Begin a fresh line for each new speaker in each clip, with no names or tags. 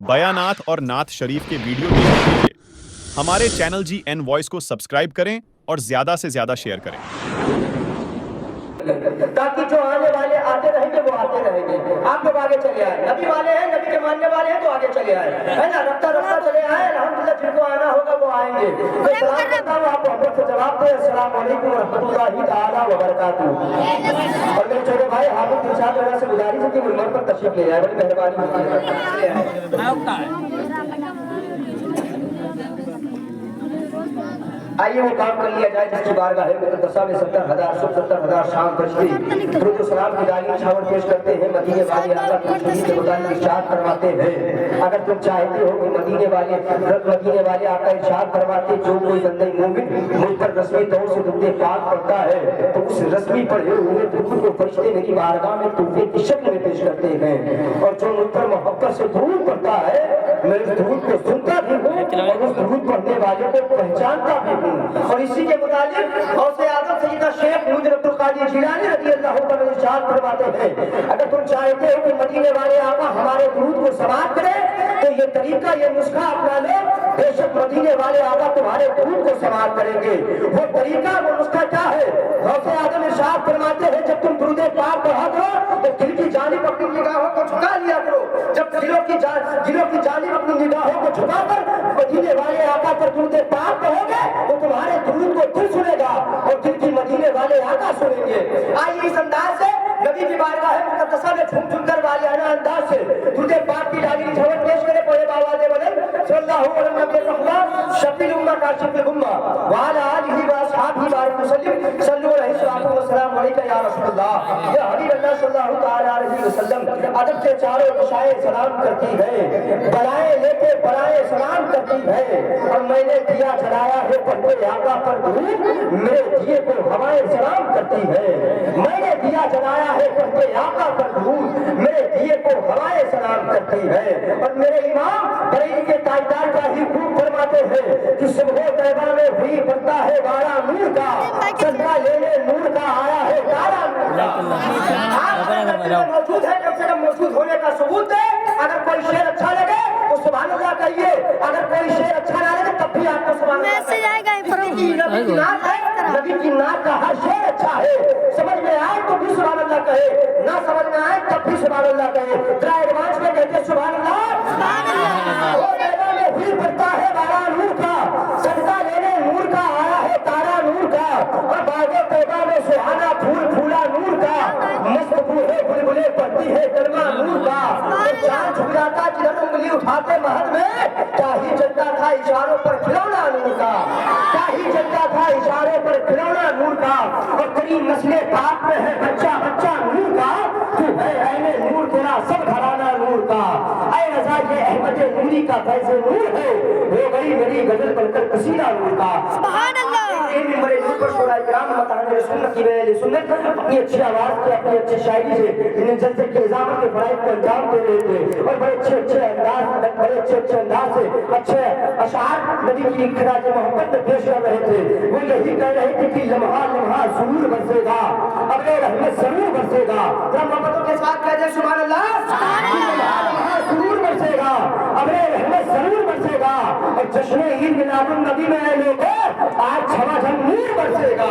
بیانات اور نعت شریف کے ویڈیو دیکھنے کے لیے ہمارے چینل جی این وائس کو سبسکرائب کریں اور زیادہ سے زیادہ شیئر کریں
تاکہ جو آنے والے آتے رہیں گے وہ آتے رہیں گے. آپ لوگ آگے چلے آئے, نبی والے ہیں, نبی کے ماننے والے ہیں تو آگے چلے آئے, ہے نا, رفتہ رفتہ چلے آئے. الحمدللہ جن کو آنا ہوگا وہ آئیں گے. میں سلام کرتا ہوں, آپ محبت سے جواب دیں. السلام علیکم ورحمۃ اللہ تعالیٰ وبرکاتہ. اور میرے چھوٹے بھائی حامد ارشاد وغیرہ سے گزارش ہے کہ منبر پر تشریف لے جائے, بڑی مہربانی. آئیے وہ کام کر لیا جائے جس کی بارگاہ مقدسہ میں 70,000 شام کشتی درود و سلام کی ڈالی چھاور پیش کرتے ہیں. مدینے والے آقا کی خوشی کے متعلق ارشاد فرماتے ہیں, اگر تم چاہتے ہو کہ مدینے والے آقا ارشاد فرماتے جو کوئی بندہ مومن مجھ پر رسمی طور سے درود پاک پڑھتا ہے تو اس رسمی پڑھے ہوئے درود کو فرشتے میری بارگاہ میں تحفے کی شکل میں پیش کرتے ہیں, اور جو مجھ پر محبت سے درود پڑھتا ہے میں اس درود کو سنتا بھی ہوں اور اس درود پڑھنے والے کو پہچانتا بھی ہوں. اور اسی کے متعلق غوث اعظم سیدنا شیخ محمد عبد القادر جیلانی رضی اللہ عنہ ارشاد فرماتے ہیں, اگر تم چاہتے ہو کہ مدینے والے آقا ہمارے درود کو سماعت کرے تو یہ طریقہ, یہ نسخہ اپنا لو. بے شک مدینے والے آقا تمہارے درود کو سماعت کریں گے. وہ طریقہ, وہ نسخہ کیا ہے؟ غوث اعظم ارشاد فرماتے ہیں جب تم درود پاک پڑھا کرو تو دل کی جانب اپنی نگاہوں کو جھکا لیا کرو. جب دلوں کی جانب اپنی نگاہوں کو جھکا کر مدینے والے آقا پر درود پاک پڑھو گے تو تمہارے درود کو دل سنے گا اور دل کی مدینے والے آقا سنیں گے. آئیے اس انداز سے نبی کی بارگاہ مقدسہ میں جھوم جھوم کر والیانہ انداز سے درود پاک کی ڈالی جھوٹ پیش کرے پڑے باواز بلند صلی اللہ علیہ وسلم شفیع الامہ کاشف الغمہ وعلی آلہ و اصحابہ بارک وسلم صلو علیہ الصلوۃ والسلام علیکہ یا رسول اللہ یا حبیب اللہ صلی اللہ تعالی علیہ وسلم. ادب سے چاروں دشائیں سلام کرتی ہے, بلائیں لے کے بلائیں سلام کرتی ہے, اور میں نے دیا جلایا ہے پڑھتے آقا پر درود میرے دیے کو ہوائیں سلام کرتی ہے. میں نے دیا جلایا ہے پڑھتے آقا پر درود میرے دیے کو ہوائیں سلام کرتی ہے. اور میرے امام بریلی کے تاجدار کا ہی خوب فرماتے ہیں کہ صبح طیبہ میں ہوئی بڑھتا ہے بارہ نور کا, صدقہ لینے نور کا آیا ہے تارا نور کا. موجود ہے, کم سے کم موجود ہونے کا ثبوت ہے. اگر کوئی شعر اچھا لگے تو سبحان اللہ کہیے, اگر کوئی شعر اچھا نہ لگے تب بھی آپ کو سبحان اللہ کہیے. نبی کی نعت ہے, نبی کی نعت کا ہر شعر اچھا ہے. سمجھ میں آئے تو بھی سبحان اللہ کہے, نہ سمجھ میں آئے تب بھی سبحان اللہ کہے. ذرا ایڈوانس میں کہتے سبحان اللہ. وہ پیدا میں ہوئی پڑتا ہے بارہ نور کا, صدقہ لینے نور کا آیا ہے تارا نور کا, اور باغ پیدا میں سہانا پھول پھولا نور کا, مست بوہے بلبلے پڑتی ہے کلمہ نور کا. چاند چھپ جاتا جدھر انگلی اٹھاتے مہد میں, کیا ہی چلتا تھا اشاروں پر کھلونا نور کا, کیا ہی چلتا تھا اشاروں پر کھلونا نور کا. اور تیری نسل پاک میں ہے بچہ بچہ نور کا, تو ہے عین نور تیرا سب گھرانہ نور کا. اے رضا یہ احمد نوری کا فیض نور ہے, ہو گئی میری غزل بن کر قصیدہ نور کا. سبحان اللہ. ممبر نور پر شورا کرام مطالعہ سنت کی وجہ سنت اپنی اچھی آواز سے, اپنی اچھی شاعری سے انہیں جلسے کے نظام کے فرائض کو انجام دے رہے تھے, اور بڑے اچھے انداز سے اچھے اشعار نبی کی خراج محبت میں پیش کر رہے تھے. وہ یہی کہہ رہے تھے کہ لمحہ لمحہ ضرور برسے گا, اپنے رحمت ضرور برسے گا. ذرا محبتوں کے ساتھ کہہ دیں سبحان اللہ. لمحہ لمحہ ضرور برسے گا, اپنے رحمت ضرور برسے گا. اور جشن عید میلاد النبی میں اے لوگوں آج جھماجھم نور برسے گا,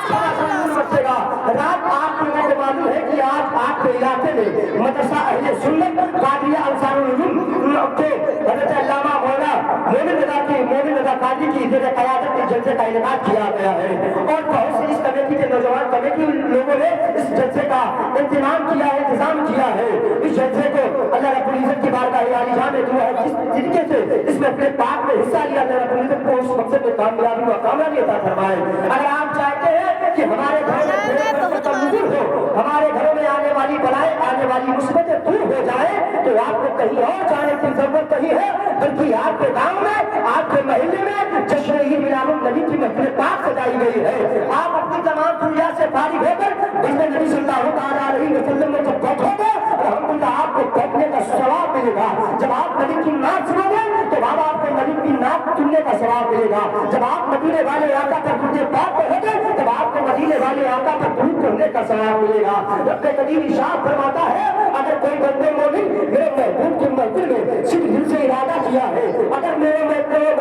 نور برسے گا. رات آپ لوگوں کو معلوم ہے کہ آج آپ کے علاقے میں مدرسہ اہل سنت قادریہ انصار العلوم کے حضرت علامہ مومن رضا قادری کی زیر قیادت میں جلسے کا انعقاد کیا گیا ہے, اور بہت سی اس کمیٹی کے نوجوان کمیٹی لوگوں نے اس جلسے کا انتظام کیا ہے, انتظام کیا ہے. اس جلسے کو اللہ رب العزت کی بارگاہ عالیشاہ میں دعا ہے جس طریقے سے اس میں اپنے پاک میں حصہ لیا, اللہ رب العزت کو اس مقصد میں کامیابی و کامیابی عطا فرمائے. اگر آپ چاہتے ہیں کہ ہمارے گھر میں ہمارے گھروں میں آنے والی بلائیں, آنے والی مصیبتیں دور ہو جائیں, تو آپ کو کہیں اور جانے کی ضرورت نہیں ہے, بلکہ آپ کے گاؤں میں, آپ کے محلے میں جشن عید میلاد النبی کی محفل پاک سجائی گئی ہے. آپ اپنی تمام دنیا سے فارغ ہو کر بسم نبی صلی اللہ تعالیٰ علیہ وسلم میں جب بیٹھو گے الحمدللہ آپ کو بیٹھنے کا ثواب ملے گا. جب آپ نبی کی نعت سنو گے تو بابا آپ کو نبی کی نعت सुनने का सवाब मिलेगा। जब आप मदीने वाले आका पर दुरूद पाक पढ़ोगे तब आपको मदीने वाले आका पर दुरूद पढ़ने का सवाब मिलेगा। रब करीम इरशाद फरमाता है, अगर कोई बंदे मोमिन मेरे महबूब की महफिल में सिर्फ दिल से इरादा किया है, अगर मेरे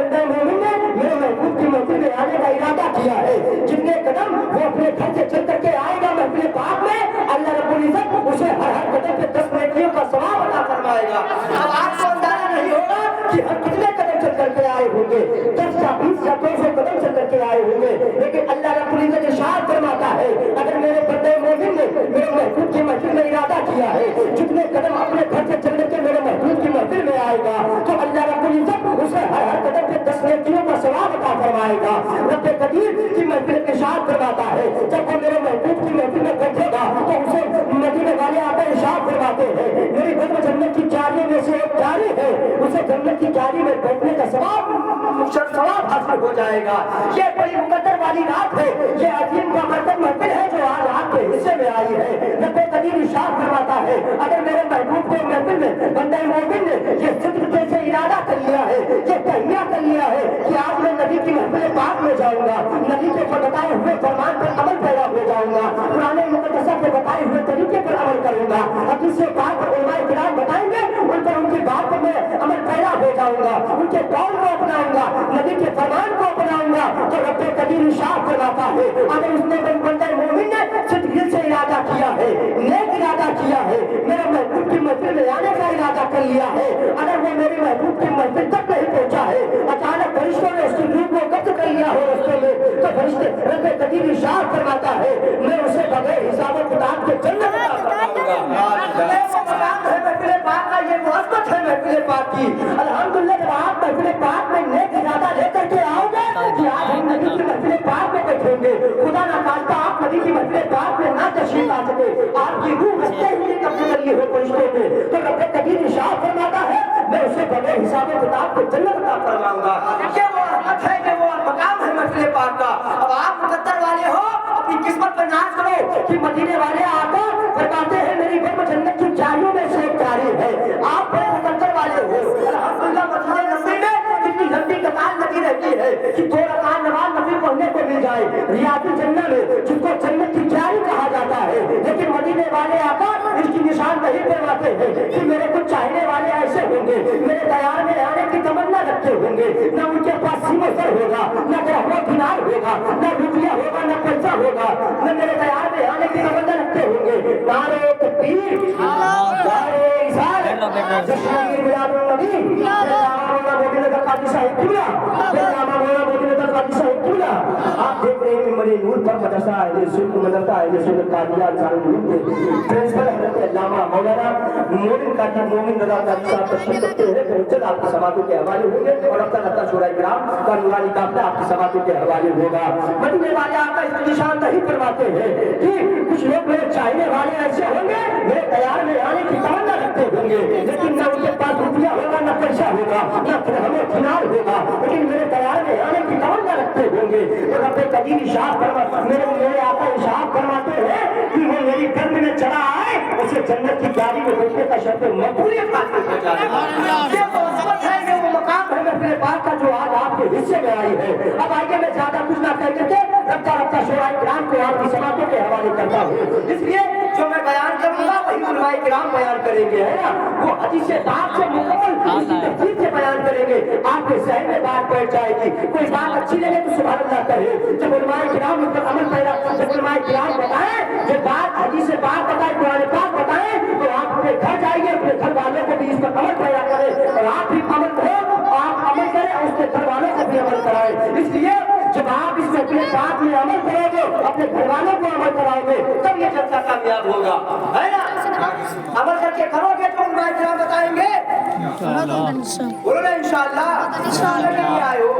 बंदे मोमिन ने मेरे महबूब की महफिल में आने का इरादा किया है, जितने कदम वो अपने घर से चल करके आएगा महफिल पाक में, अल्लाह रब्बुल इज्जत उसे हर हर कदम पे 10 नेकियों का सवाब अता फरमाएगा। अब आपको अंदाजा नहीं होगा कि हम कितने कदम चल करके आए होंगे, 10 या 20 या 200 कदम चल करके आए होंगे, लेकिन अल्लाह रब्बुल इज्जत इरशाद फरमाता है, अगर मेरे बंदे मोमिन ने मेरे महबूब की महफिल में इरादा किया है, जितने कदम अपने घर से चल करके मेरे महबूब की महफिल में आएगा, तो अल्लाह रब्बुल इज्जत उसे हर हर कदम पे 10 नेकियों का सवाब अता फरमाएगा। रब कदीर की महफिल में इरशाद फरमाता है, जब वो मेरे महबूब की महफिल में बैठेगा तो उसे मदीने वाले आकर इरशाद फरमाते हैं, मेरी बदन जन्नत की क्यारियों में से एक क्यारी है, उसे जन्नत की क्यारी में बैठने का सवाब हासिल हो जाएगा। ये बड़ी मुकद्दर वाली रात है, ये अजीम का महफिल है जो आज आपके हिस्से में आई है। रब कदीर इरशाद फरमाता है, अगर मेरे महबूब के महफिल में बंदे मोमिन ने ये सिद्ध से इरादा कर लिया है, ये तहिया कर लिया है कि आज मैं नबी की महफिल पाक में जाऊंगा, नबी के बताए हुए फरमान पर अमल पैदा हो जाऊंगा, पुराने मुकद्दसा के बताए हुए तरीके पर अमल करूंगा, हदीस से पाक पर उलमाए किराम बताएंगे, उन पर उनकी बात पर मैं अमल पैदा हो जाऊंगा, उनके कौल को अपनाऊंगा, नबी के फरमान को अपनाऊंगा। तो रब कदीर इरशाद फरमाता है, अगर उसने बंदे मोमिन ने सिर्फ दिल से इरादा किया है, नेक इरादा किया है, मेरे महबूब की महफिल में आने का इरादा कर लिया है, अगर वो मेरे महबूब की महफिल तक नहीं पहुंचा है, अचानक फरिश्तों ने उसकी रूह को कब्ज कर लिया हो रस्ते में, तो फरिश्ते रब कदीर इरशाद फरमाता है, मैं उसे बगैर हिसाब किताब के जन्नत अता फरमाऊंगा। ये वो मकाम है महफिल पाक का, ये मुहब्बत है महफिल पाक की। अल्हम्दुलिल्लाह जब आप महफिल पाक में नेक इरादा लेकर के आओगे कि आज हम नबी की महफिल पाक में बैठेंगे, खुदा ना खास्ता आप नबी की महफिल पाक में ना तशरीफ ला सके, आपकी रूह रस्ते ही कब्जे कर ली हो फरिश्तों ने, तो रब कदीर इरशाद फरमाता है, मैं उसे बगैर हिसाब किताब के जन्नत अता फरमाऊंगा। ये वो रहमत है, ये वो मकाम है महफिल पाक का। अब आप मुकद्दर वाले हो, अपनी किस्मत पर नाज करो कि मदीने वाले आकर फरमाते हैं, मेरी बदन जन्नत की क्यारियों में से एक क्यारी है। आप बड़े मुकद्दर वाले हो। अल्हम्दुलिल्लाह मदीने नबी में कितनी लंबी कतार लगी रहती है कि 2 रकात नमाज नबी पढ़ने को मिल जाए, रियादुल जन्नह में जिसको जन्नत की क्यारी कहा जाता है, लेकिन मदीने वाले आकर इसकी निशान नहीं करवाते हैं कि मेरे कुछ चाहने वाले ऐसे होंगे, मेरे दयार में आने की तमन्ना रखते होंगे, न उनके पास सीमो सर होगा, न ग्रहो दिनार होगा, न रुपया होगा, न पैसा होगा, न मेरे दयार में आने की तमन्ना रखते होंगे। नारे तकबीर, नारे इरशाद, जश्न मिलादुन नबी, अल्लाह मोदी का कादिसा है किबला, अल्लाह मोदी का कादिसा है किबला। आप देख रहे हैं कि मरे नूर पर मदरसा है, सुन्नत मदरसा है, सुन्नत कादिया जानूर के प्रिंसिपल हजरत अल्लामा मौलाना मोमिन काजी मोमिन रजा काजी साहब तशरीफ रखते हैं, पहुंचल आपकी समातों के हवाले होंगे और अब तक शोरा इकराम का नूरानी काफिला आपकी समातों के हवाले होगा। मदीने वाले आपका इस निशान नहीं करवाते हैं कि कुछ लोग मेरे चाहने वाले ऐसे होंगे, मेरे तैयार में आने की तमन्ना रखते होंगे, लेकिन न उनके पास रुपया होगा, न पैसा होगा, न हमें किनार होगा, लेकिन मेरे तैयार में आने की तमन्ना रखते होंगे। तो रब कदीर इरशाद फरमाते, मेरे आका इरशाद फरमाते हैं कि वो मेरी गर्द में चढ़ा आए, उसे जन्नत की क्यारी में बैठने का शर्त मकबूलियत हासिल हो जाएगा। ये वो उम्मत है, ये वो मकाम है महफिल पाक का जो आज आपके हिस्से में आई है। अब आइए मैं ज्यादा कुछ ना कहते थे, रब्ता शोरा इकराम को आपकी समातों के हवाले करता हूँ, इसलिए जो मैं बयान करूंगा वही उलमाए किराम बयान करेंगे, है ना, वो हदीस बात से मुकम्मल इसी तरतीब से बयान करेंगे, आपके ज़हन में बात बैठ जाएगी। कोई बात अच्छी लगे तो सुभान अल्लाह कहे, जब उलमाए किराम उस पर अमल पैदा, जब उलमाए किराम बताएं, जब बात हदीस बात बताए, कुरान पाक बताएं, तो आप अपने घर जाइए, अपने घर वालों को भी इस पर अमल पैदा करें और आप भी अमल करो, आप अमल करें और उसके घर वालों को भी अमल कराएं। इसलिए जब आप इस अपने बात में अमल करोगे, अपने घर वालों को अमल कराओगे, तब ये जलसा कामयाब होगा, है ना। अमल करके करोगे तो उलमाए किराम बताएंगे, बोलो ना इंशाअल्लाह, इंशाअल्लाह के लिए आए हो।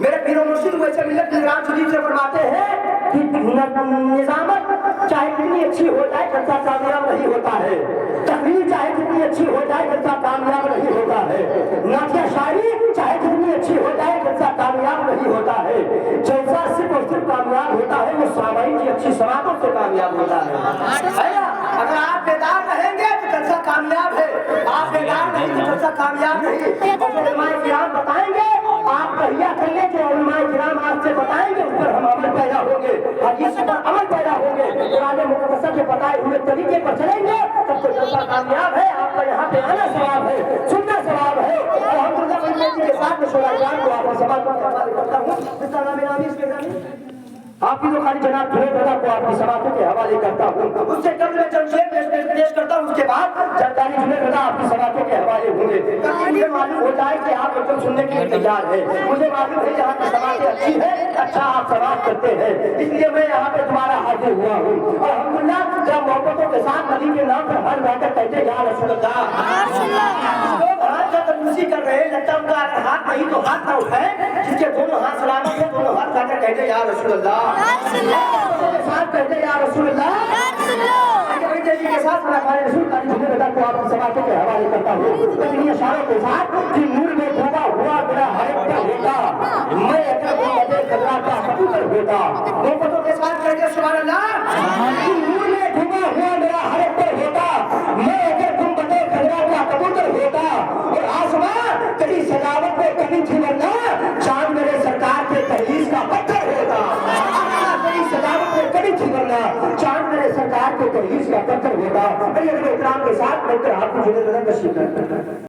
मेरे पीरो मुर्शिद वैसे मिलत निगरान शरीफ से फरमाते हैं कि निजामत चाहे कितनी अच्छी हो जाए, जलसा कामयाब नहीं होता है, तकरीर चाहे कितनी अच्छी हो जाए, जलसा कामयाब नहीं होता है, नातिया शायरी चाहे कितनी अच्छी हो जाए, जलसा कामयाब नहीं होता है, जलसा सिर्फ और सिर्फ कामयाब होता है वो सामाइन की अच्छी समातों से कामयाब होता है ना। अगर आप बेदार रहेंगे तो जलसा कामयाब है, आप बेदार नहीं तो जलसा कामयाब नहीं। और उलमाए किराम बताएंगे, आप तरीके पर चलेंगे तब तो जनता कामयाब है। आपका यहाँ पे आना सवाब है, सुनना सवाब है। और हम दुर्गा पंडित जी के साथ में सोलाग्राम को आपको समापन का हवाले करता हूँ। आपकी तो खाली जनाब दादा को आपकी समाप्ति के हवाले करता हूँ। उससे कल में जमशेद पेश करता हूँ। उसके बाद जरदारी दादा आपकी समाप्ति के हवाले होंगे। मुझे मालूम होता है कि आप एकदम सुनने के लिए तैयार है। मुझे मालूम है यहाँ की समाप्ति अच्छी है, अच्छा आप समाप्त करते हैं, इसलिए मैं यहाँ पे तुम्हारा हाजिर हुआ हूँ। और अल्हम्दुलिल्लाह जब मोहब्बतों के साथ नबी के नाम पर हर बात कहते या रसूल अल्लाह। लोग हाथ का कंजूसी कर रहे हैं, लगता उनका हाथ नहीं तो हाथ ना उठाए, जिसके दोनों हाथ सलामत है दोनों हाथ उठाकर कहते या रसूल अल्लाह। साथ कहते या रसूल अल्लाह। जी के साथ रसूल का को आपकी समाप्ति के हवाले करता हूँ। लेकिन ये इशारों के साथ कि नूर में डूबा हुआ मेरा हर एक का होता, मैं अगर गुंबदे खतरा का कबूतर होता। मोहब्बतों के साथ कहते सुभान अल्लाह। कि नूर में डूबा हुआ मेरा हर एक पर होता, मैं अगर गुंबदे खतरा का कबूतर होता। और आसमान कहीं सजावट में कभी थी वरना चांद मेरे सरकार के तहरीर का पत्थर होता। सजावट में कड़ी थी वरना चांद मेरे सरकार के तहरीर का पत्थर होता। इकराम के साथ मैं हाथ को जुड़े